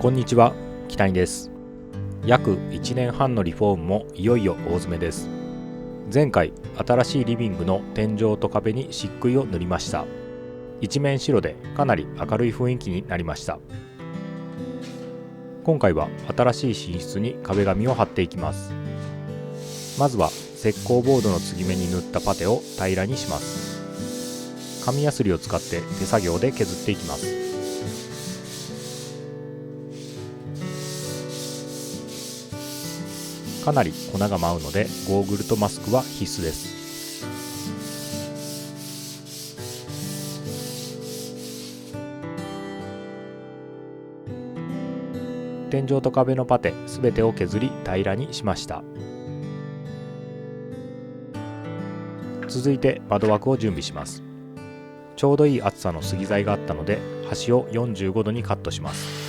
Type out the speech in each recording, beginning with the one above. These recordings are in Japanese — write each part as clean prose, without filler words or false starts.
こんにちは、北谷です。約1年半のリフォームもいよいよ大詰めです。前回、新しいリビングの天井と壁に漆喰を塗りました。一面白でかなり明るい雰囲気になりました。今回は新しい寝室に壁紙を貼っていきます。まずは石膏ボードの継ぎ目に塗ったパテを平らにします。紙やすりを使って手作業で削っていきます。かなり粉が舞うのでゴーグルとマスクは必須です。天井と壁のパテすべてを削り平らにしました。続いて窓枠を準備します。ちょうどいい厚さの杉材があったので端を45度にカットします。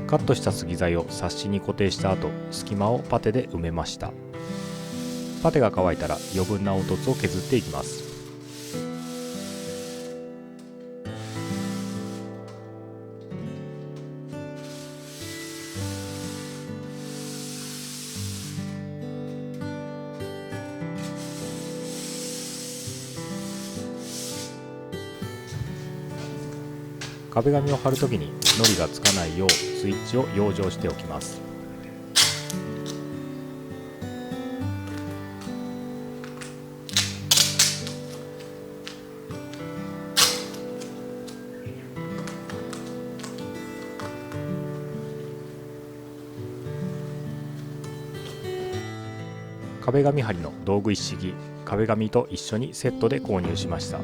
カットした杉材をサッシに固定した後、隙間をパテで埋めました。パテが乾いたら余分な凹凸を削っていきます。壁紙を貼るときに糊がつかないようスイッチを養生しておきます。壁紙貼りの道具一式、壁紙と一緒にセットで購入しました。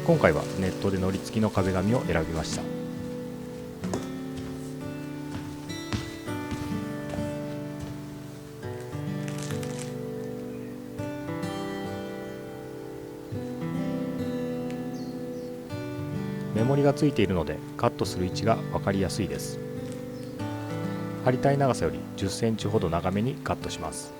今回はネットで糊付きの壁紙を選びました。目盛りがついているのでカットする位置が分かりやすいです。貼りたい長さより10センチほど長めにカットします。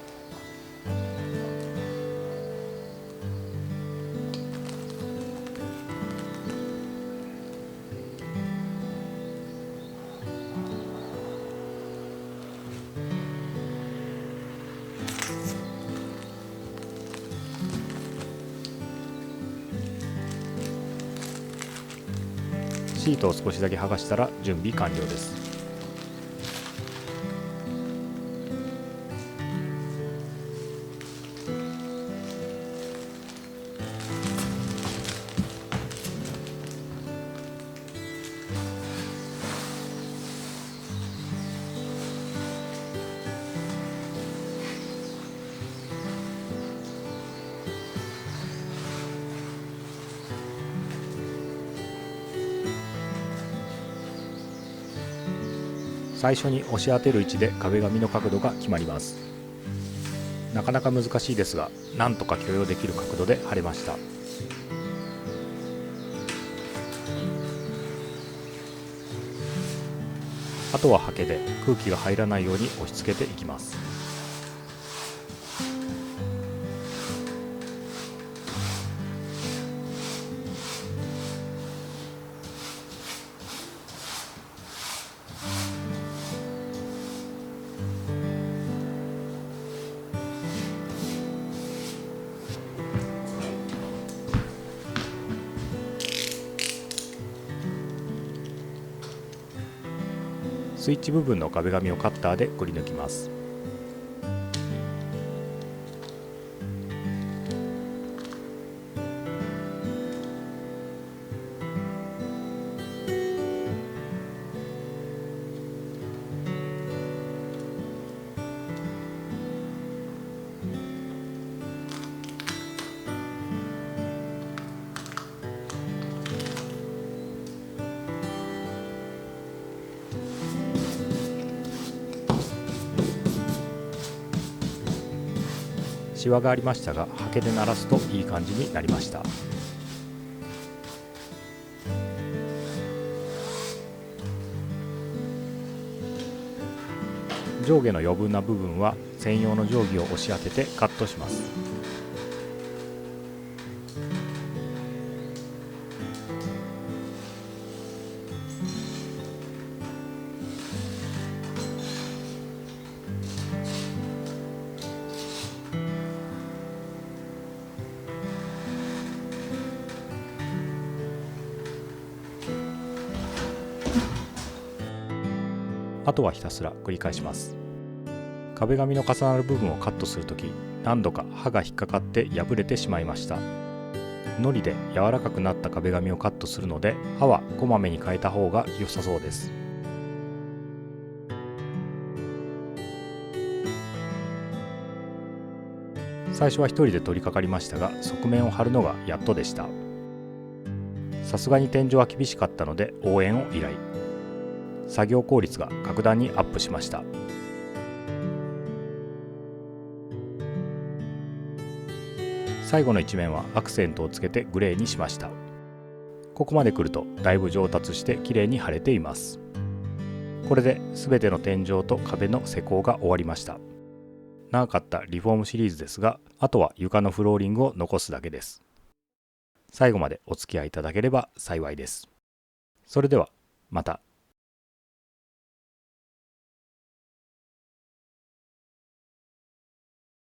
シートを少しだけ剥がしたら準備完了です。最初に押し当てる位置で壁紙の角度が決まります。なかなか難しいですが、なんとか許容できる角度で貼れました。あとはハケで空気が入らないように押し付けていきます。スイッチ部分の壁紙をカッターでくり抜きます。シワがありましたが、ハケで鳴らすといい感じになりました。上下の余分な部分は専用の定規を押し当ててカットします。あとはひたすら繰り返します。壁紙の重なる部分をカットするとき、何度か刃が引っかかって破れてしまいました。糊で柔らかくなった壁紙をカットするので、刃はこまめに変えた方が良さそうです。最初は一人で取り掛かりましたが、側面を貼るのがやっとでした。さすがに天井は厳しかったので応援を依頼。作業効率が格段にアップしました。最後の一面はアクセントをつけてグレーにしました。ここまで来るとだいぶ上達して綺麗に貼れています。これで全ての天井と壁の施工が終わりました。長かったリフォームシリーズですが、あとは床のフローリングを残すだけです。最後までお付き合いいただければ幸いです。それではまた。